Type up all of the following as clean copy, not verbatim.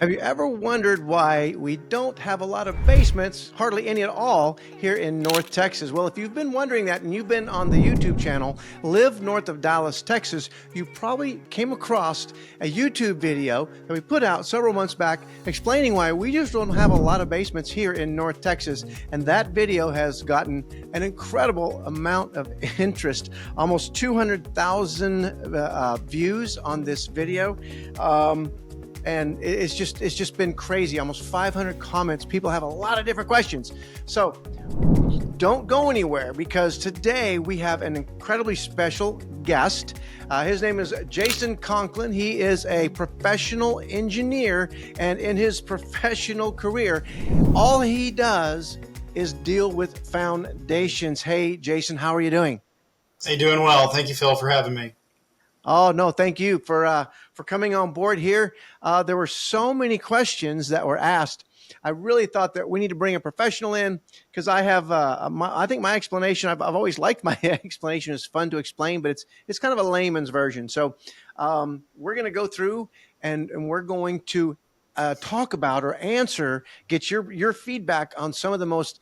Have you ever wondered why we don't have a lot of basements, hardly any at all, here in North Texas? Well, if you've been wondering that and you've been on the YouTube channel, Live North of Dallas, Texas, you probably came across a YouTube video that we put out several months back explaining why we just don't have a lot of basements here in North Texas. And that video has gotten an incredible amount of interest, almost 200,000 views on this video. And it's just been crazy. Almost 500 comments. People have a lot of different questions. So don't go anywhere, because today we have an incredibly special guest. His name is Jason Conklin. He is a professional engineer, and in his professional career, all he does is deal with foundations. Hey, Jason, how are you doing? Hey, doing well. Thank you, Phil, for having me. Oh, no, thank you for coming on board here. There were so many questions that were asked. I really thought that we need to bring a professional in, because I have, I think my explanation, I've always liked my explanation. It's fun to explain, but it's kind of a layman's version. So we're going to go through and we're going to talk about or answer, get your feedback on some of the most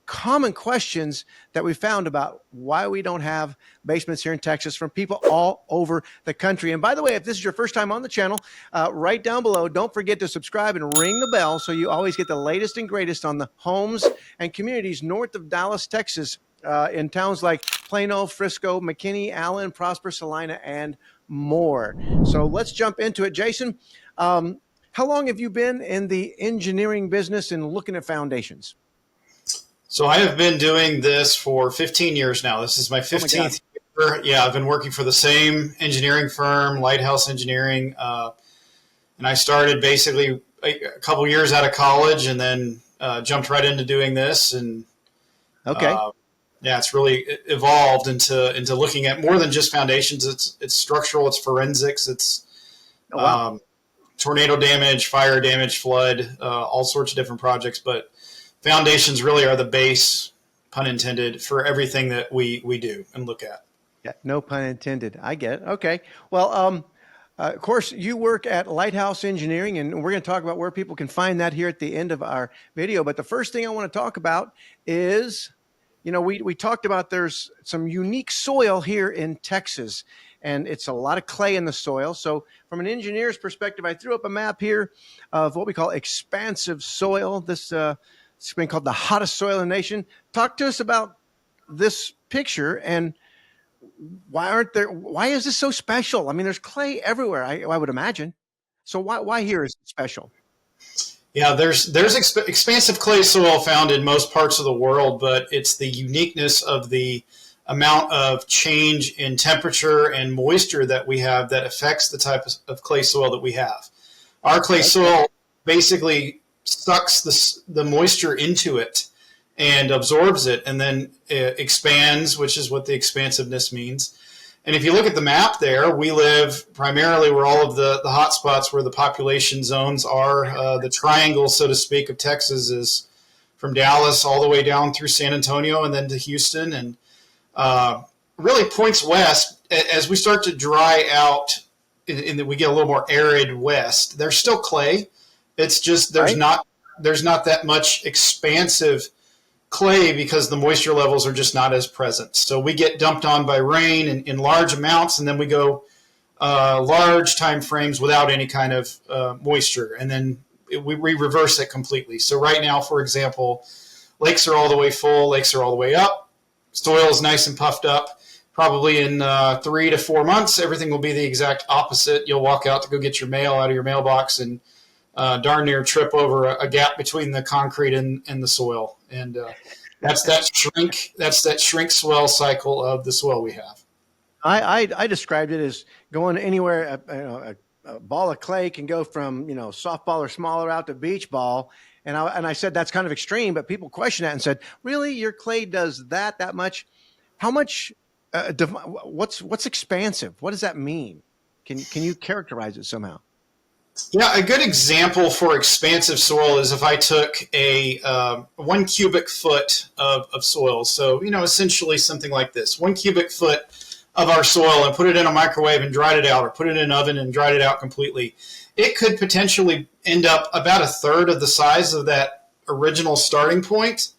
common questions that we found about why we don't have basements here in Texas from people all over the country. And by the way, if this is your first time on the channel, right down below, don't forget to subscribe and ring the bell so you always get the latest and greatest on the homes and communities north of Dallas, Texas, in towns like Plano, Frisco, McKinney, Allen, Prosper, Salina, and more. So let's jump into it. Jason, how long have you been in the engineering business and looking at foundations? So I have been doing this for 15 years now. This is my 15th year. Yeah, I've been working for the same engineering firm, Lighthouse Engineering. And I started basically a couple years out of college, and then jumped right into doing this. And okay. Yeah, it's really evolved into looking at more than just foundations. It's structural, it's forensics, it's tornado damage, fire damage, flood, all sorts of different projects. But foundations really are the base, pun intended, for everything that we do and look at. Yeah, no pun intended. I get it. Okay. Well, of course, you work at Lighthouse Engineering, and we're going to talk about where people can find that here at the end of our video. But the first thing I want to talk about is, we talked about there's some unique soil here in Texas, and it's a lot of clay in the soil. So from an engineer's perspective, I threw up a map here of what we call expansive soil. This it's been called the hottest soil in the nation. Talk to us about this picture, and why is this so special? I mean, there's clay everywhere, I would imagine. So why here is it special? Yeah, there's expansive clay soil found in most parts of the world, but it's the uniqueness of the amount of change in temperature and moisture that we have that affects the type of clay soil that we have. Our clay soil basically sucks the moisture into it and absorbs it, and then expands, which is what the expansiveness means. And if you look at the map there, we live primarily where all of the hot spots where the population zones are. The triangle, so to speak, of Texas is from Dallas all the way down through San Antonio and then to Houston, and really points west. As we start to dry out and we get a little more arid west, there's still clay. It's just there's not that much expansive clay because the moisture levels are just not as present. So we get dumped on by rain in large amounts, and then we go large time frames without any kind of moisture, and then we reverse it completely. So right now, for example, lakes are all the way full, lakes are all the way up, soil is nice and puffed up. Probably in 3 to 4 months, everything will be the exact opposite. You'll walk out to go get your mail out of your mailbox and darn near trip over a gap between the concrete and the soil. And that's that shrink swell cycle of the soil we have. I described it as going anywhere. A ball of clay can go from softball or smaller out to beach ball, and I said that's kind of extreme, but people questioned that and said, really, your clay does that much? How much? What's expansive? What does that mean? Can you characterize it somehow? Yeah, a good example for expansive soil is if I took a 1 cubic foot of soil. So, essentially something like this. 1 cubic foot of our soil and put it in a microwave and dried it out, or put it in an oven and dried it out completely, it could potentially end up about a third of the size of that original starting point.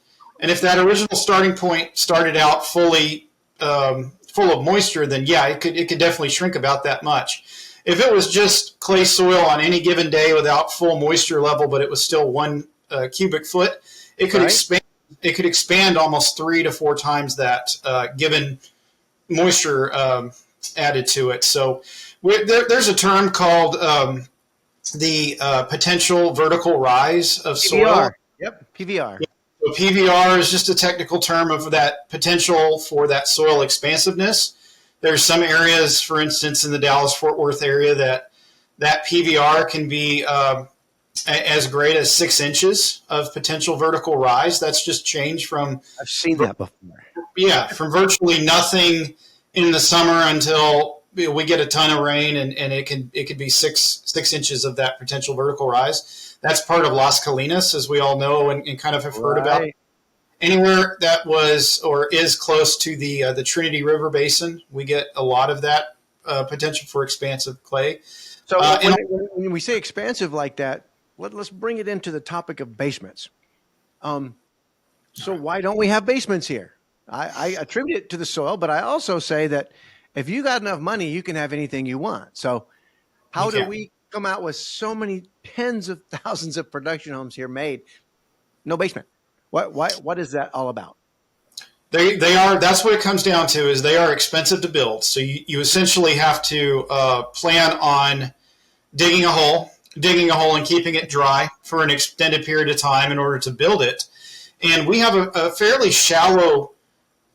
And if that original starting point started out fully full of moisture, then yeah, it could definitely shrink about that much. If it was just clay soil on any given day without full moisture level, but it was still 1 cubic foot, it could Right. expand. It could expand almost 3 to 4 times that, given moisture added to it. So there's a term called the potential vertical rise of soil. PVR. Yep. PVR. So PVR is just a technical term of that potential for that soil expansiveness. There's some areas, for instance, in the Dallas-Fort Worth area, that PVR can be as great as 6 inches of potential vertical rise. That's just change from, I've seen that before. yeah, from virtually nothing in the summer until we get a ton of rain, and it could be six inches of that potential vertical rise. That's part of Las Colinas, as we all know and kind of have heard about. Right. Anywhere that was or is close to the Trinity River Basin, we get a lot of that potential for expansive clay. So And when we say expansive like that, let's bring it into the topic of basements. So why don't we have basements here? I attribute it to the soil, but I also say that if you got enough money, you can have anything you want. So how do can. we come out with so many tens of thousands of production homes here made? No basement. What is that all about? They are. That's what it comes down to. Is they are expensive to build. So you essentially have to plan on digging a hole and keeping it dry for an extended period of time in order to build it. And we have a fairly shallow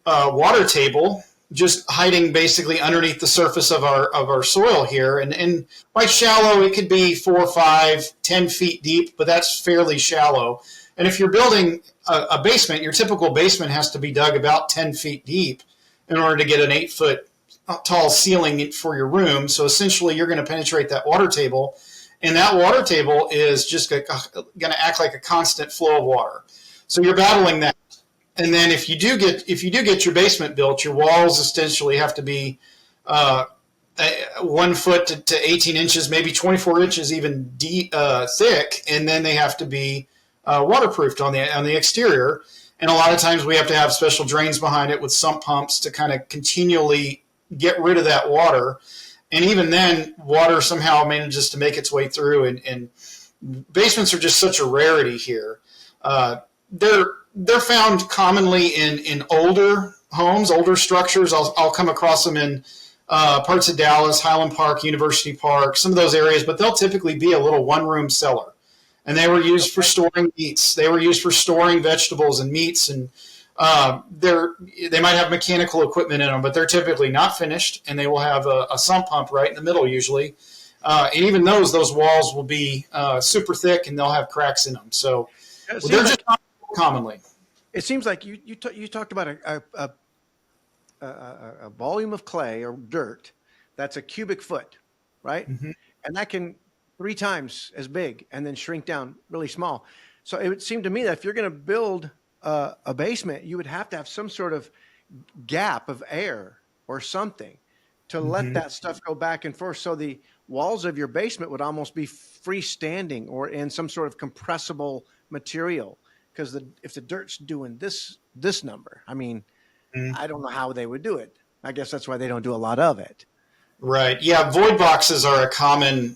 water table just hiding basically underneath the surface of our soil here. And by shallow, it could be 4, 5, 10 feet deep, but that's fairly shallow. And if you're building a basement, your typical basement has to be dug about 10 feet deep in order to get an 8-foot tall ceiling for your room. So essentially, you're going to penetrate that water table, and that water table is just going to act like a constant flow of water. So you're battling that. And then if you do get your basement built, your walls essentially have to be 1 foot to 18 inches, maybe 24 inches even thick, and then they have to be waterproofed on the exterior. And a lot of times we have to have special drains behind it with sump pumps to kind of continually get rid of that water. And even then, water somehow manages to make its way through. And basements are just such a rarity here. They're found commonly in older homes, older structures. I'll come across them in parts of Dallas, Highland Park, University Park, some of those areas, but they'll typically be a little one-room cellar. And they were used for storing meats. They were used for storing vegetables and meats, and they might have mechanical equipment in them, but they're typically not finished, and they will have a sump pump right in the middle usually. And even those walls will be super thick, and they'll have cracks in them. So they're just not commonly. It seems like you talked about a volume of clay or dirt that's a cubic foot, right? Mm-hmm. And that can 3 times as big and then shrink down really small. So it would seem to me that if you're going to build a basement, you would have to have some sort of gap of air or something to let that stuff go back and forth. So the walls of your basement would almost be freestanding or in some sort of compressible material. Because if the dirt's doing this number, I mean, I don't know how they would do it. I guess that's why they don't do a lot of it. Right. Yeah. Void boxes are a common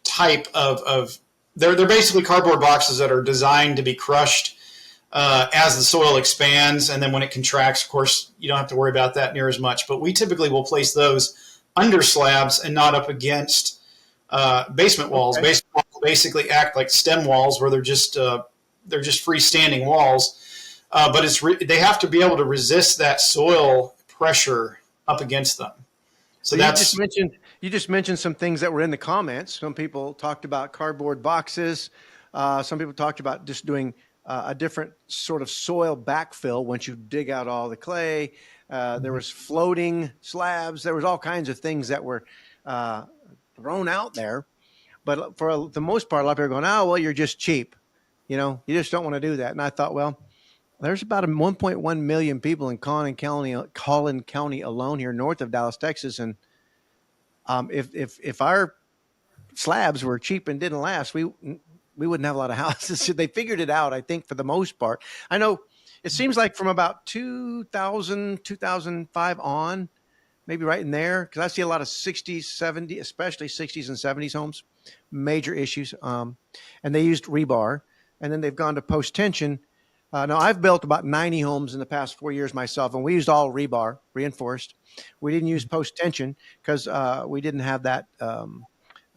type of they're basically cardboard boxes that are designed to be crushed as the soil expands, and then when it contracts, of course, you don't have to worry about that near as much. But we typically will place those under slabs and not up against basement walls. Okay. Basement walls basically act like stem walls, where they're just freestanding walls. But they have to be able to resist that soil pressure up against them. So that's you just mentioned some things that were in the comments. Some people talked about cardboard boxes. Some people talked about just doing a different sort of soil backfill once you dig out all the clay. There was floating slabs. There was all kinds of things that were thrown out there. But for the most part, a lot of people are going, oh, well, you're just cheap. You know, you just don't want to do that. And I thought, well, There's about 1.1 million people in Collin County alone here north of Dallas, Texas, and if our slabs were cheap and didn't last, we wouldn't have a lot of houses. So they figured it out, I think, for the most part. I know it seems like from about 2000, 2005 on, maybe right in there, because I see a lot of 60s, 70s, especially 60s and 70s homes, major issues. And they used rebar, and then they've gone to post tension. Now, I've built about 90 homes in the past 4 years myself, and we used all rebar, reinforced. We didn't use post tension because we didn't have that, what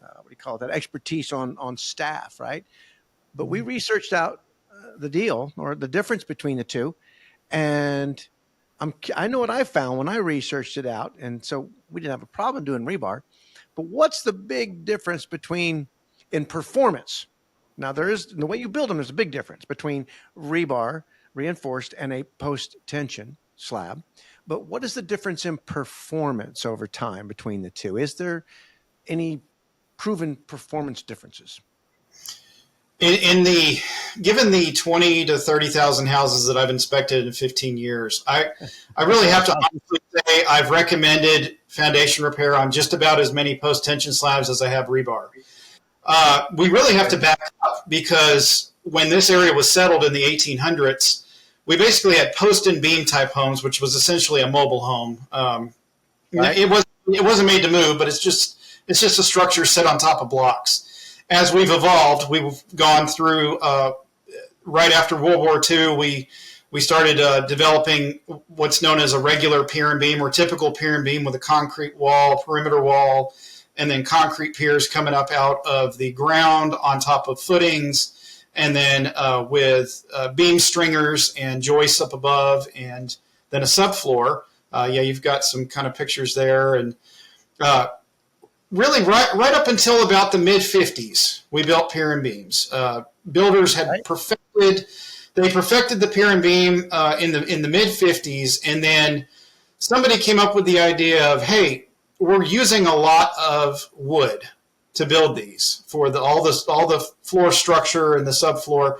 do you call it, that expertise on staff, right? But we researched out the deal or the difference between the two. And I know what I found when I researched it out. And so we didn't have a problem doing rebar. But what's the big difference between in performance? Now, there is in the way you build them, there's a big difference between rebar, reinforced, and a post tension slab. But what is the difference in performance over time between the two? Is there any proven performance differences? In the given the 20 to 30,000 houses that I've inspected in 15 years, I really have to honestly say I've recommended foundation repair on just about as many post tension slabs as I have rebar. We really have to back up because when this area was settled in the 1800s, we basically had post and beam type homes, which was essentially a mobile home. Right. It wasn't made to move, but it's just a structure set on top of blocks. As we've evolved, we've gone through right after World War II. We started developing what's known as a regular pier and beam or typical pier and beam with a concrete wall, perimeter wall, and then concrete piers coming up out of the ground on top of footings, and then with beam stringers and joists up above, and then a subfloor. You've got some kind of pictures there, and really right up until about the mid 50s, we built pier and beams. Builders had perfected the pier and beam in the mid 50s, and then somebody came up with the idea of, hey, we're using a lot of wood to build these for all the floor structure and the subfloor.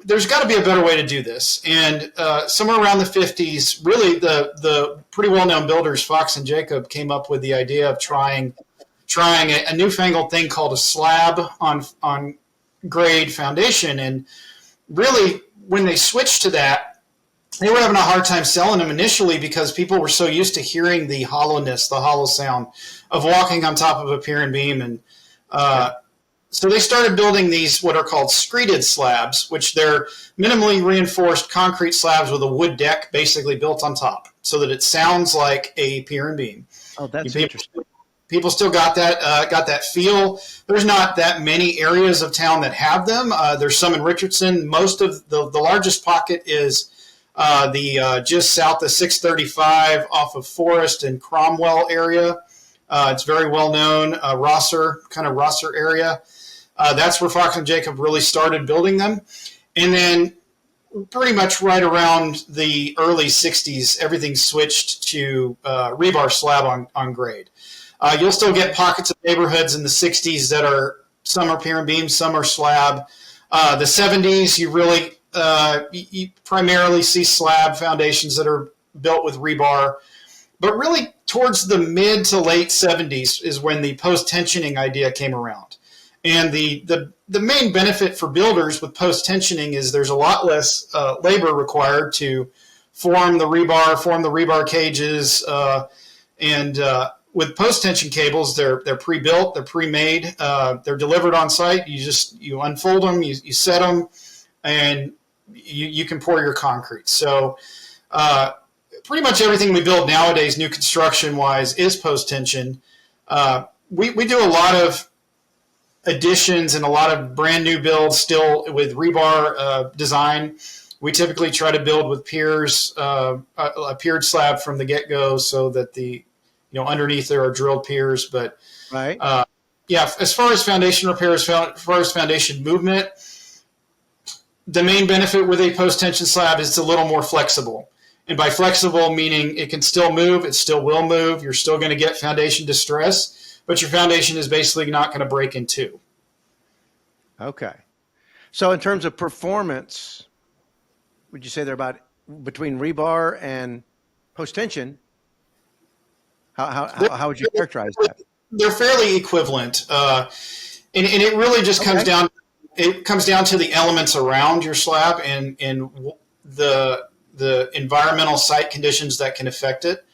There's got to be a better way to do this. And somewhere around the 50s, really the pretty well-known builders, Fox and Jacob, came up with the idea of trying a newfangled thing called a slab on grade foundation. And really, when they switched to that, they were having a hard time selling them initially because people were so used to hearing the hollowness, the hollow sound of walking on top of a pier and beam. And so they started building these what are called screeded slabs, which they're minimally reinforced concrete slabs with a wood deck basically built on top so that it sounds like a pier and beam. Oh, that's interesting. People still got that feel. There's not that many areas of town that have them. There's some in Richardson. Most of the largest pocket is just south of 635 off of Forest and Cromwell area. It's very well known, Rosser area. That's where Fox and Jacob really started building them. And then pretty much right around the early 60s, everything switched to rebar slab on grade. You'll still get pockets of neighborhoods in the 60s that are, some are pier and beam, some are slab. The 70s, you primarily see slab foundations that are built with rebar. But really, towards the mid to late 70s is when the post-tensioning idea came around. And the main benefit for builders with post-tensioning is there's a lot less labor required to form the rebar cages, and with post-tension cables, they're pre-built, they're pre-made, they're delivered on site. You unfold them, you set them, and you can pour your concrete. So pretty much everything we build nowadays, new construction-wise, is post-tension. We do a lot of additions and a lot of brand new builds still with rebar design. We typically try to build with piers, a piered slab from the get-go, so that underneath there are drilled piers. But right, as far as foundation repair, as far as foundation movement, the main benefit with a post-tension slab is it's a little more flexible. And by flexible, meaning it can still move, it still will move. You're still going to get foundation distress, but your foundation is basically not going to break in two. Okay. So in terms of performance, would you say they're about between rebar and post tension? They're, How would you characterize that? they're fairly equivalent, and it really just comes Okay. down. It comes down to the elements around your slab and the environmental site conditions that can affect it.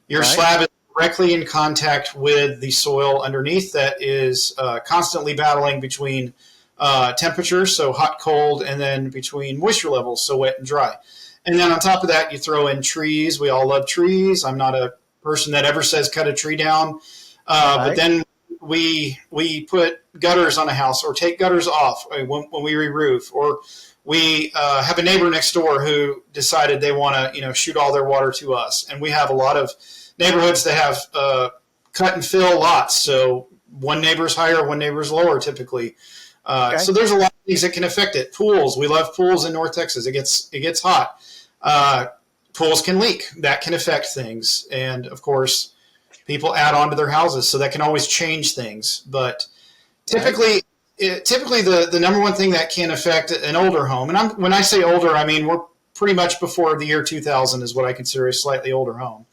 Your Right. slab is directly in contact with the soil underneath that is constantly battling between temperature, so hot, cold, and then between moisture levels, so wet and dry. And then on top of that, you throw in trees. We all love trees. I'm not a person that ever says cut a tree down. But Right. then we put gutters on a house or take gutters off when we re-roof, or we have a neighbor next door who decided they want to shoot all their water to us, and we have a lot of neighborhoods that have cut and fill lots, so one neighbor's higher, one neighbor's lower typically. Okay. So there's a lot of things that can affect it. Pools, we love pools in North Texas. It gets hot. Pools can leak. That can affect things, and of course, people add on to their houses, so that can always change things. But Right. typically the number one thing that can affect an older home, and when I say older, I mean we're pretty much before the year 2000 is what I consider a slightly older home.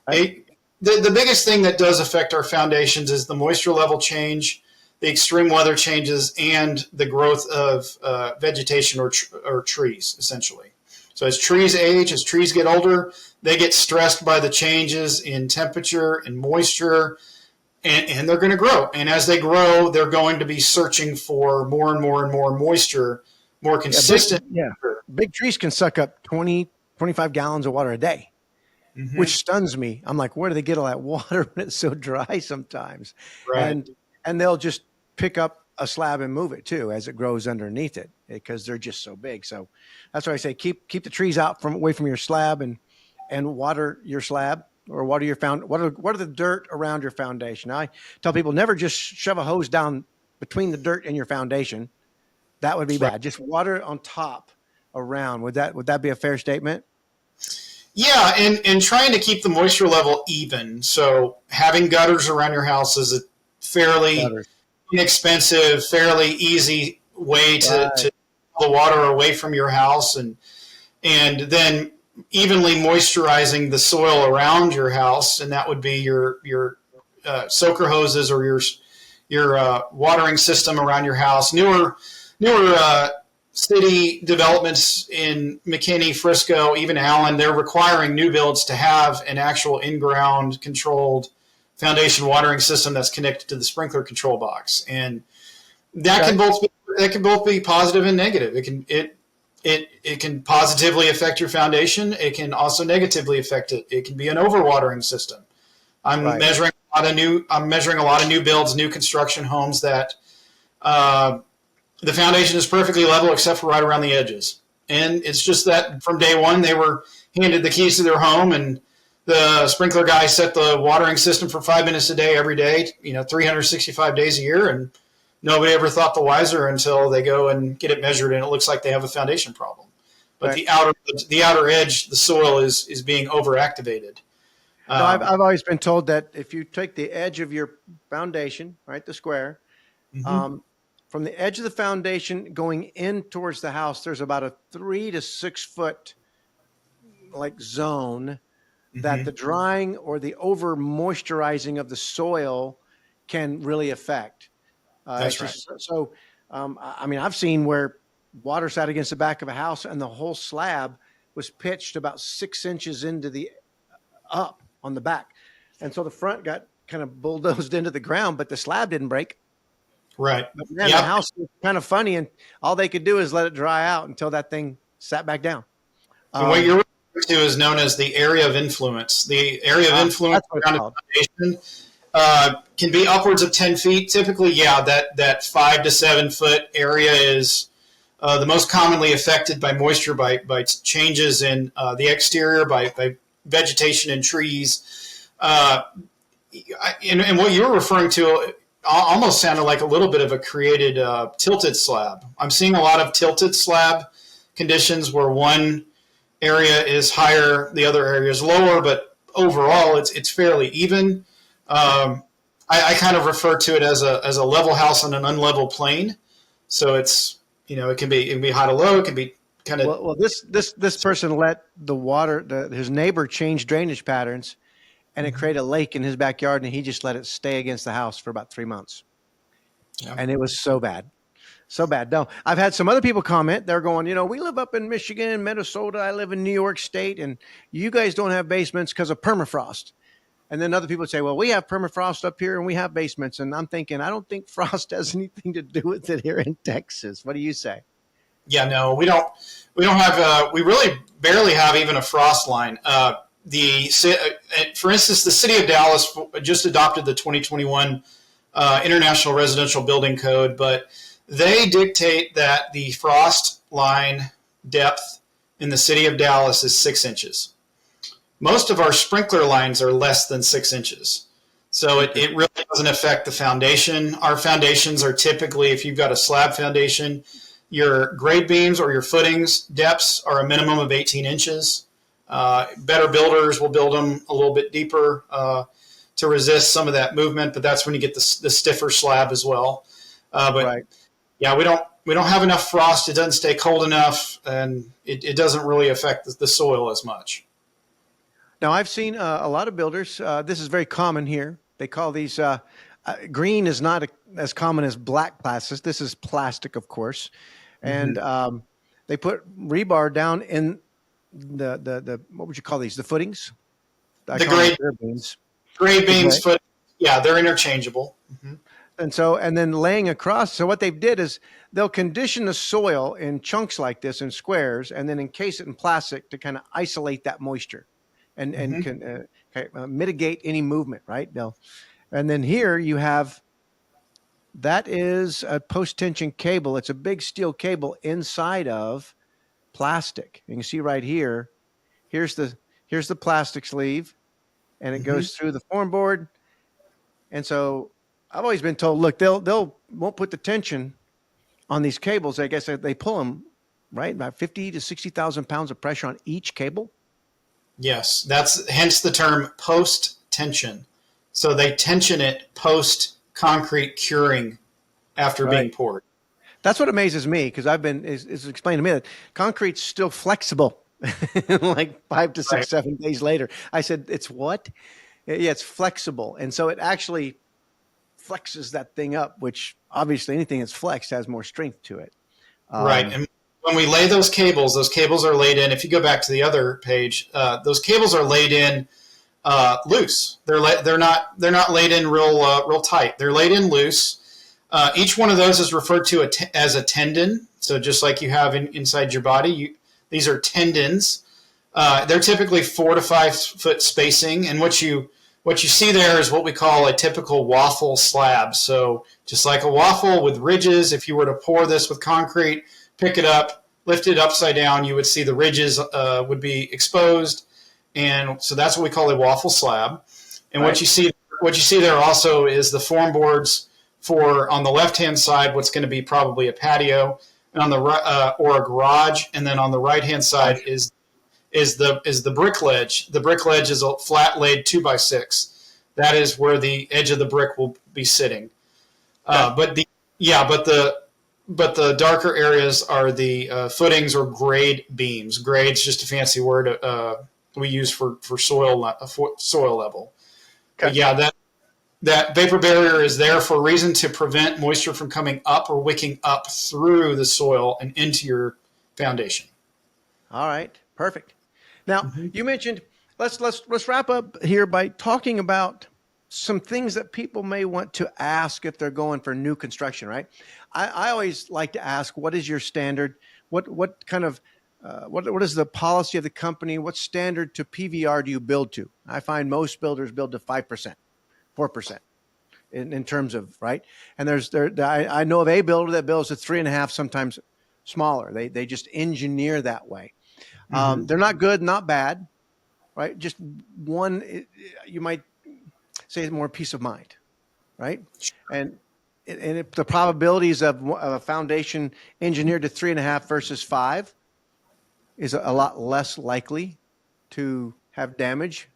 Right. The biggest thing that does affect our foundations is the moisture level change, the extreme weather changes, and the growth of vegetation or trees, essentially. So as trees age, as trees get older, they get stressed by the changes in temperature and moisture, and they're going to grow. And as they grow, they're going to be searching for more and more and more moisture, more Yeah. consistent. Big trees can suck up 20, 25 gallons of water a day, Mm-hmm. which stuns me. I'm like, where do they get all that water when it's so dry sometimes? Right. And they'll just pick up a slab and move it too as it grows underneath it because they're just so big. So that's why I say keep the trees out from away from your slab and water your slab or water your what are the dirt around your foundation. I tell people never just shove a hose down between the dirt and your foundation. That would be Right. bad. Just water on top around. Would that be a fair statement? Yeah, and trying to keep the moisture level even. So having gutters around your house is a fairly Gutters. inexpensive, fairly easy way Right. to pull the water away from your house, and then evenly moisturizing the soil around your house, and that would be your soaker hoses or your watering system around your house. Newer city developments in McKinney, Frisco, even Allen, they're requiring new builds to have an actual in-ground controlled foundation watering system that's connected to the sprinkler control box, and that Okay. can both be positive and negative. It can positively affect your foundation. It can also negatively affect it. It can be an overwatering system. Right. I'm measuring a lot of new builds, new construction homes that uh, the foundation is perfectly level except for right around the edges. And it's just that from day one they were handed the keys to their home, and the sprinkler guy set the watering system for 5 minutes a day every day, 365 days a year, and nobody ever thought the wiser until they go and get it measured, and it looks like they have a foundation problem. But Right. the outer edge, the soil is being overactivated. No, Um, I've always been told that if you take the edge of your foundation, right, the square, mhm, um, from the edge of the foundation going in towards the house, there's about a 3 to 6 foot like zone that the mhm, drying or the over moisturizing of the soil can really affect. It's that's right. just so. I mean, I've seen where water sat against the back of a house and the whole slab was pitched about 6 inches into the up on the back, and so the front got kind of bulldozed into the ground, but the slab didn't break. Right. But man, the Yep. house was kind of funny, and all they could do is let it dry out until that thing sat back down. And what Um, you're referring to is known as the area of influence. The area of influence that's what it's around a called. foundation can be upwards of 10 feet. Typically, yeah, that 5 to 7 foot area is the most commonly affected by moisture, by changes in the exterior, by vegetation and trees. And what you're referring to almost sounded like a little bit of a created tilted slab. I'm seeing a lot of tilted slab conditions where one area is higher, the other area is lower, but overall it's fairly even. I kind of refer to it as a level house on an unlevel plane. So it's it can be high to low, it can be kind of. Well, this person let the water, his neighbor change drainage patterns, and it Mhm. created a lake in his backyard, and he just let it stay against the house for about 3 months, Yeah. and it was so bad. So bad. No, I've had some other people comment. They're going, we live up in Michigan, Minnesota. I live in New York State, and you guys don't have basements because of permafrost. And then other people say, well, we have permafrost up here and we have basements. And I'm thinking, I don't think frost has anything to do with it here in Texas. What do you say? Yeah, no, we don't. We don't have. We really barely have even a frost line. For instance, the city of Dallas just adopted the 2021 International Residential Building Code, but they dictate that the frost line depth in the city of Dallas is 6 inches. Most of our sprinkler lines are less than 6 inches. So it really doesn't affect the foundation. Our foundations are typically, if you've got a slab foundation, your grade beams or your footings depths are a minimum of 18 inches. Better builders will build them a little bit deeper to resist some of that movement, but that's when you get the stiffer slab as well. But Right. yeah, we don't have enough frost. It doesn't stay cold enough, and it doesn't really affect the soil as much. Now, I've seen a lot of builders. This is very common here. They call these green is not as common as black plastic. This is plastic, of course. Mm-hmm. And they put rebar down in the what would you call these? The footings. I The call them the grade bare beams. grade The beams, gray. foot, yeah, they're interchangeable. Mm-hmm. And then laying across. So what they did is they'll condition the soil in chunks like this in squares, and then encase it in plastic to kind of isolate that moisture, and Mm-hmm. can mitigate any movement. Right. And then here you have that is a post tension cable. It's a big steel cable inside of plastic. You can see right here. Here's the here's the plastic sleeve, and it Mm-hmm. goes through the form board. And so I've always been told, look, they'll won't put the tension on these cables. I guess they pull them right about 50 to 60,000 pounds of pressure on each cable. Yes, that's hence the term post tension. So they tension it post concrete curing after Right. being poured. That's what amazes me because I've been is explained to me that concrete's still flexible. Like 5 to 6, Right. 7 days later, I said, "It's what? Yeah, it's flexible," and so it actually flexes that thing up. Which obviously anything that's flexed has more strength to it. Right. Um, And when we lay those cables are laid in. If you go back to the other page, those cables are laid in loose. They're not laid in real tight. They're laid in loose. Each one of those is referred to as a tendon. So just like you have inside your body, these are tendons. They're typically 4 to 5 foot spacing, and what you see there is what we call a typical waffle slab. So just like a waffle with ridges, if you were to pour this with concrete, pick it up, lift it upside down, you would see the ridges would be exposed, and so that's what we call a waffle slab. And right. what you see there also is the form boards for on the left hand side what's going to be probably a patio, and on the or a garage, and then on the right hand side Gosh. is the brick ledge. The brick ledge is a flat laid 2x6. That is where the edge of the brick will be sitting. Okay. But the yeah, but the darker areas are the footings or grade beams. Grade's just a fancy word we use for soil level. But Okay. yeah, that vapor barrier is there for a reason to prevent moisture from coming up or wicking up through the soil and into your foundation. All right. Perfect. Now Mm-hmm. you mentioned let's wrap up here by talking about some things that people may want to ask if they're going for new construction. Right. I always like to ask, what is your standard? What kind of what is the policy of the company? What standard to PVR do you build to? I find most builders build to 5%, 4%. In terms of right, and I know of a builder that builds to 3.5, sometimes smaller. They just engineer that way. Mm-hmm. They're not good, not bad, right? Just one, you might say more peace of mind, right? And the probabilities of a foundation engineered to 3.5 versus 5 is a lot less likely to have damage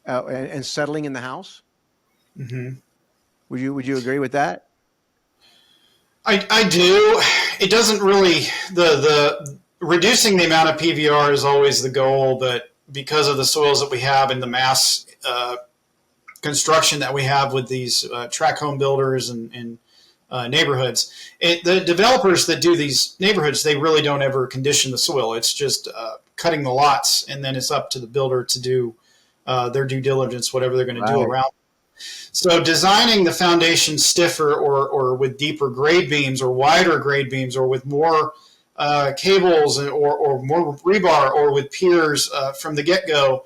and settling in the house. Mm-hmm. Would you agree with that? I do. It doesn't really reducing the amount of PVR is always the goal, but because of the soils that we have and the mass construction that we have with these tract home builders and neighborhoods, the developers that do these neighborhoods, they really don't ever condition the soil. It's just cutting the lots, and then it's up to the builder to do their due diligence, whatever they're going to do around. So designing the foundation stiffer or with deeper grade beams or wider grade beams or with more cables or more rebar or with piers from the get-go,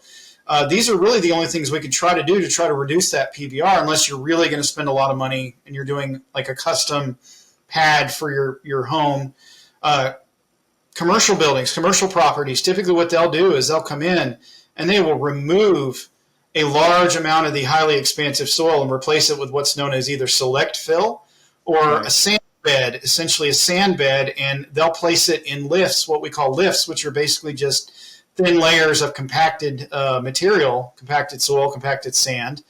these are really the only things we can try to do to try to reduce that PVR, unless you're really going to spend a lot of money and you're doing like a custom pad for your home. Commercial buildings, commercial properties, typically what they'll do is they'll come in and they will remove a large amount of the highly expansive soil and replace it with what's known as either select fill or a sand bed, essentially a sand bed, and they'll place it in lifts, what we call lifts, which are basically just thin layers of compacted material, compacted soil, compacted sand.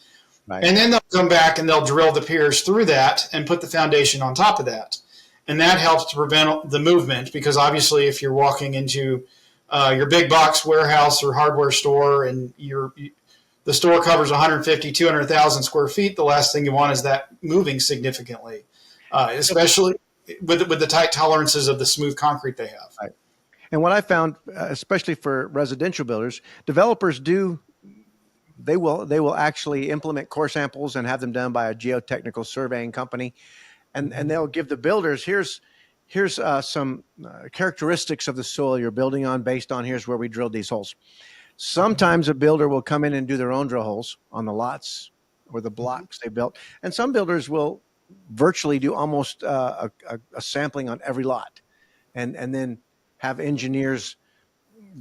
Right. And then they'll come back and they'll drill the piers through that and put the foundation on top of that. And that helps to prevent the movement, because obviously if you're walking into your big box warehouse or hardware store and the store covers 150, 200,000 square feet, the last thing you want is that moving significantly, especially with the tight tolerances of the smooth concrete they have. Right. And what I found, especially for residential builders, developers they will actually implement core samples and have them done by a geotechnical surveying company. And they'll give the builders, here's some characteristics of the soil you're building on based on here's where we drilled these holes. Sometimes a builder will come in and do their own drill holes on the lots or the blocks they built. And some builders will virtually do almost a sampling on every lot and then have engineers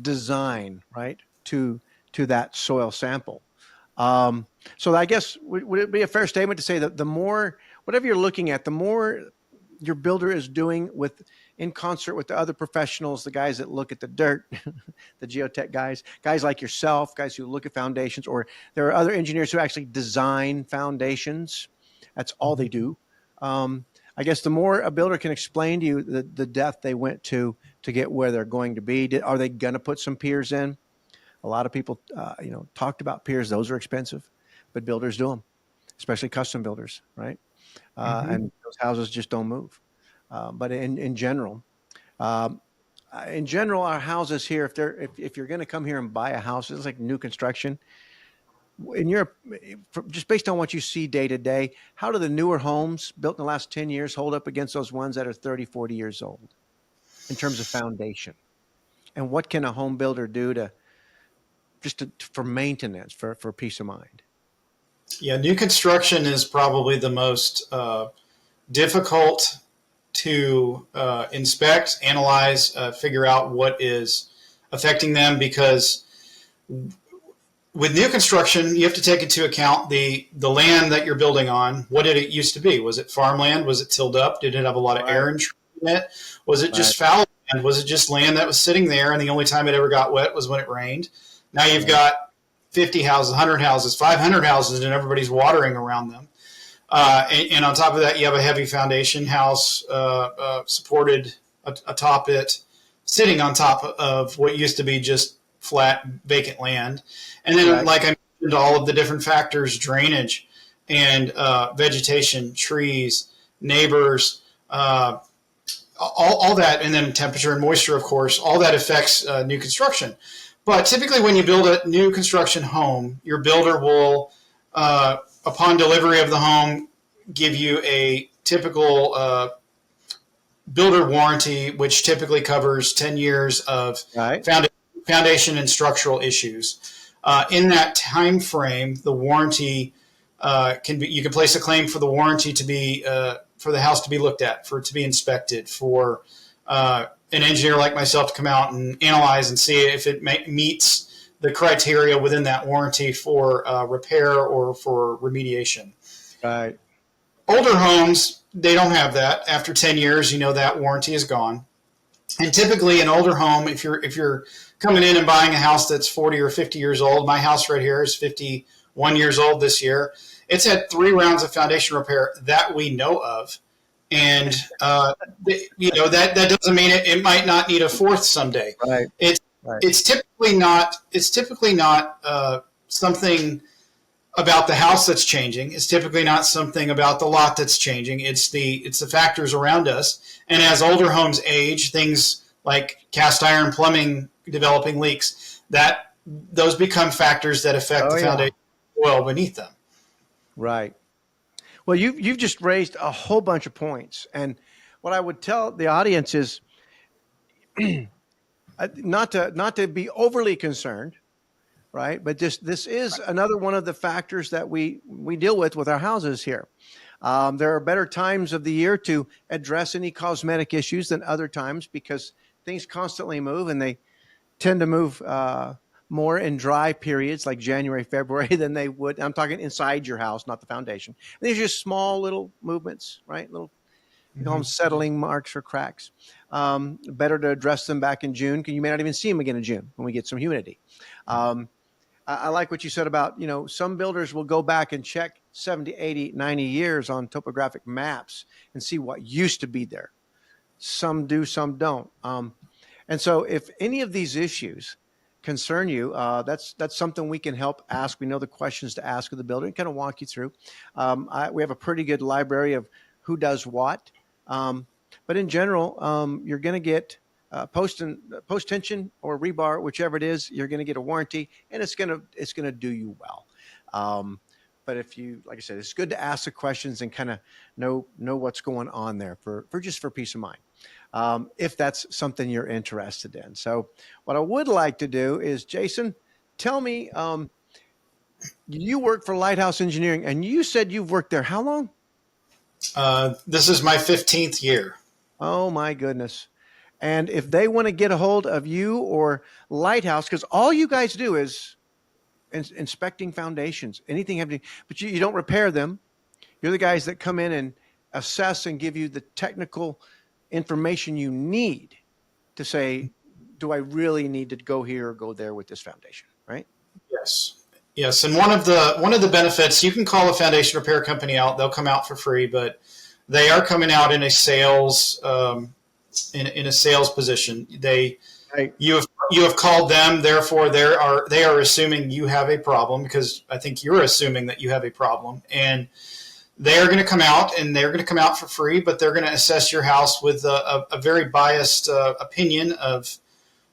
design, right, to that soil sample. So I guess, would it be a fair statement to say that the more, whatever you're looking at, the more your builder is doing in concert with the other professionals, the guys that look at the dirt, the geotech guys like yourself, guys who look at foundations, or there are other engineers who actually design foundations. That's all they do. I guess the more a builder can explain to you the depth they went to get where they're going to be. Are they going to put some piers in? A lot of people, talked about piers. Those are expensive, but builders do them, especially custom builders, right? And those houses just don't move. But in general, our houses here, if you're going to come here and buy a house, it's like new construction. Just based on what you see day to day, how do the newer homes built in the last 10 years hold up against those ones that are 30, 40 years old in terms of foundation? And what can a home builder do for maintenance, for peace of mind? Yeah, new construction is probably the most difficult to inspect, analyze, figure out what is affecting them, because with new construction, you have to take into account the land that you're building on. What did it used to be? Was it farmland? Was it tilled up? Did it have a lot of air in it? Was it just fallow land? Was it just land that was sitting there and the only time it ever got wet was when it rained? Now you've got 50 houses, 100 houses, 500 houses, and everybody's watering around them. And on top of that, you have a heavy foundation house supported atop it, sitting on top of what used to be just flat, vacant land. And then, like I mentioned, all of the different factors, drainage and vegetation, trees, neighbors, all that, and then temperature and moisture, of course, all that affects new construction. But typically when you build a new construction home, your builder will, upon delivery of the home, give you a typical builder warranty, which typically covers 10 years of foundation and structural issues. In that time frame, the warranty you can place a claim for the warranty to be for the house to be looked at, for it to be inspected, for an engineer like myself to come out and analyze and see if it meets the criteria within that warranty for repair or for remediation. Right. Older homes, they don't have that. After 10 years, that warranty is gone. And typically an older home, if you're coming in and buying a house that's 40 or 50 years old, my house right here is 51 years old this year. It's had 3 rounds of foundation repair that we know of. and that doesn't mean it might not need a fourth someday. Right. It's Right. it's typically not something about the house that's changing. It's typically not something about the lot that's changing. It's the factors around us. And as older homes age, things like cast iron plumbing developing leaks, that those become factors that affect Oh the yeah. foundation oil beneath them. Right. Well, you've just raised a whole bunch of points, and what I would tell the audience is not to be overly concerned, right? But just this is another one of the factors that we deal with our houses here. There are better times of the year to address any cosmetic issues than other times because things constantly move and they tend to move more in dry periods like January, February than they would. I'm talking inside your house, not the foundation. And these are just small little movements, right? Little, we call them Mm-hmm. settling marks or cracks. Better to address them back in June because you may not even see them again in June when we get some humidity. Um, I like what you said about, some builders will go back and check 70, 80, 90 years on topographic maps and see what used to be there. Some do, some don't. And so, if any of these issues concern you, that's something we can help ask. We know the questions to ask of the builder and kind of walk you through. We have a pretty good library of who does what, um, but in general, you're going to get post tension or rebar, whichever it is. You're going to get a warranty, and it's gonna do you well. Um, but if you, like I said, it's good to ask the questions and kind of know what's going on there for peace of mind, if that's something you're interested in. So, what I would like to do is, Jason, tell me, you work for Lighthouse Engineering, and you said you've worked there how long? This is my 15th year. Oh my goodness! And if they want to get a hold of you or Lighthouse, because all you guys do is inspecting foundations, anything happening, but you don't repair them. You're the guys that come in and assess and give you the technical information you need to say, do I really need to go here or go there with this foundation? Right? Yes. Yes, and one of the benefits, you can call a foundation repair company out; they'll come out for free, but they are coming out in a sales in a sales position. Right. You have called them, therefore they are assuming you have a problem because I think you're assuming that you have a problem, and they are going to come out and they're going to come out for free, but they're going to assess your house with a very biased opinion of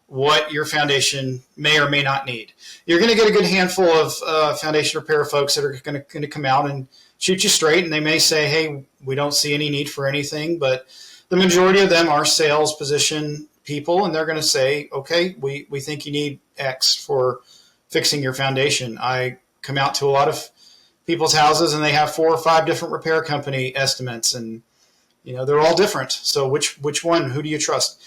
what your foundation may or may not need. You're going to get a good handful of foundation repair folks that are going to come out and shoot you straight, and they may say, "Hey, we don't see any need for anything," but the majority of them are sales position people, and they're going to say, "Okay, we think you need X for fixing your foundation." I come out to a lot of people's houses, and they have 4 or 5 different repair company estimates, and they're all different. So which one? Who do you trust?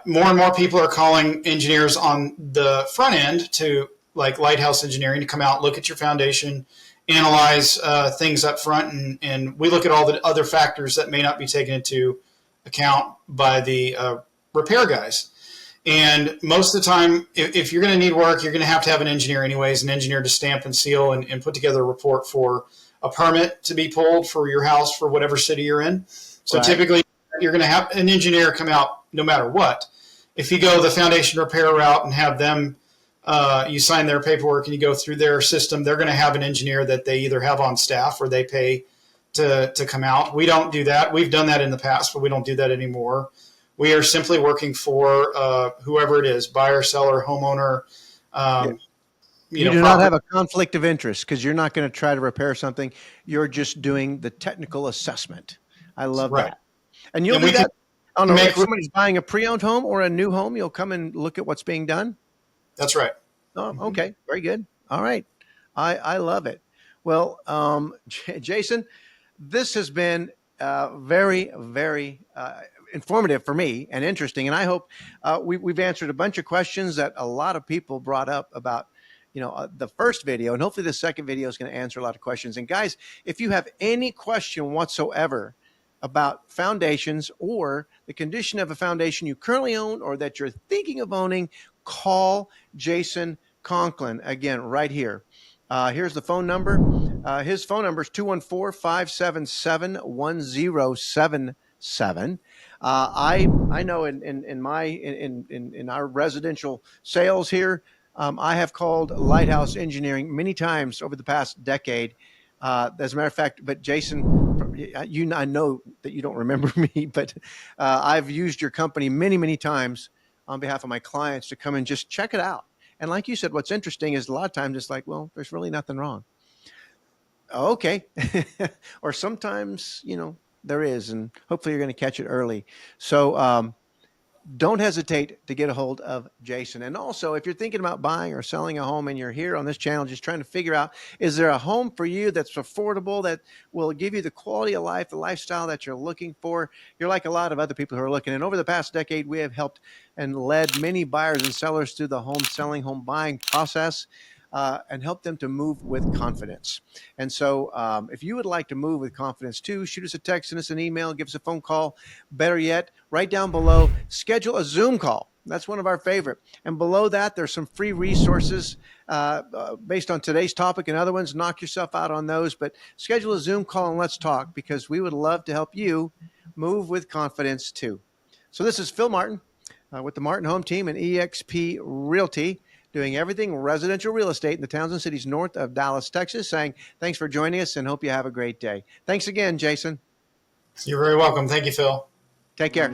More and more people are calling engineers on the front end to like Lighthouse Engineering to come out, look at your foundation, analyze things up front, and we look at all the other factors that may not be taken into account by the repair guys. And most of the time, if you're going to need work, you're going to have an engineer anyways, an engineer to stamp and seal and put together a report for a permit to be pulled for your house for whatever city you're in. So Right. typically, you're going to have an engineer come out no matter what. If you go the foundation repair route and have them, you sign their paperwork and you go through their system, they're going to have an engineer that they either have on staff or they pay to come out. We don't do that. We've done that in the past, but we don't do that anymore. We are simply working for whoever it is, buyer, seller, homeowner, Yeah. um, You do not property. have a conflict of interest because you're not going to try to repair something. You're just doing the technical assessment. I love Right. that. And you'll And do we can that. I don't know make, if somebody's buying a pre-owned home or a new home, you'll come and look at what's being done. that's right. Oh, Mm-hmm. okay. Very good. All right. I love it. Well, Jason, this has been very, very informative for me and interesting. And I hope we've answered a bunch of questions that a lot of people brought up about, the first video. And hopefully the second video is going to answer a lot of questions. And guys, if you have any question whatsoever about foundations or the condition of a foundation you currently own or that you're thinking of owning, call Jason Conklin again right here. Here's the phone number. His phone number is 214-577-1077. I know in our residential sales here, I have called Lighthouse Engineering many times over the past decade. As a matter of fact, but Jason, I know that you don't remember me, but I've used your company many times on behalf of my clients to come and just check it out. And like you said, what's interesting is a lot of times it's like, well, there's really nothing wrong. Okay. Or sometimes, there is, and hopefully you're going to catch it early. So, don't hesitate to get a hold of Jason. And also, if you're thinking about buying or selling a home and you're here on this channel just trying to figure out, is there a home for you that's affordable, that will give you the quality of life, the lifestyle that you're looking for? You're like a lot of other people who are looking. And over the past decade, we have helped and led many buyers and sellers through the home selling, home buying process. And help them to move with confidence. And so, if you would like to move with confidence too, shoot us a text, send us an email, give us a phone call. Better yet, right down below, schedule a Zoom call. That's one of our favorite. And below that, there's some free resources based on today's topic and other ones. Knock yourself out on those, but schedule a Zoom call and let's talk, because we would love to help you move with confidence too. So this is Phil Martin with the Martin Home Team and eXp Realty, doing everything residential real estate in the towns and cities north of Dallas, Texas, saying thanks for joining us and hope you have a great day. Thanks again, Jason. You're very welcome. Thank you, Phil. Take care.